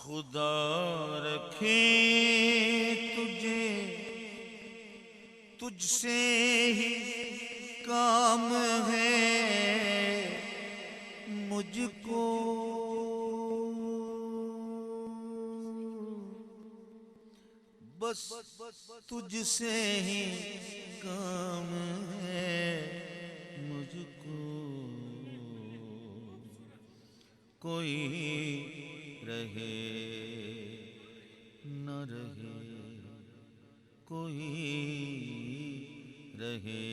खुदा रखे तुझे, तुझसे ही काम है मुझको। बस तुझसे ही काम है मुझको। कोई रहे न रहे, कोई रहे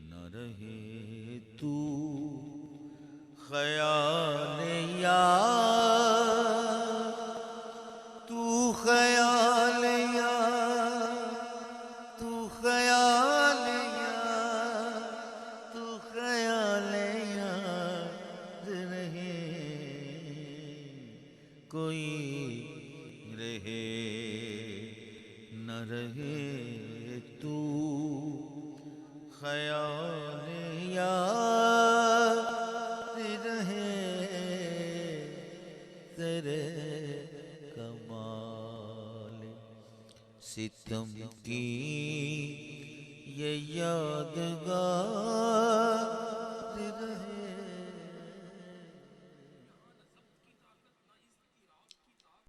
न रहे, तू ख्याल यार, तू ख्याल यार, तू ख्याल यार, तू ख्याल यार रहे। कोई रहे न रहे, तू ख्याल यार रहे। तेरे कमाल सितम की ये यादगार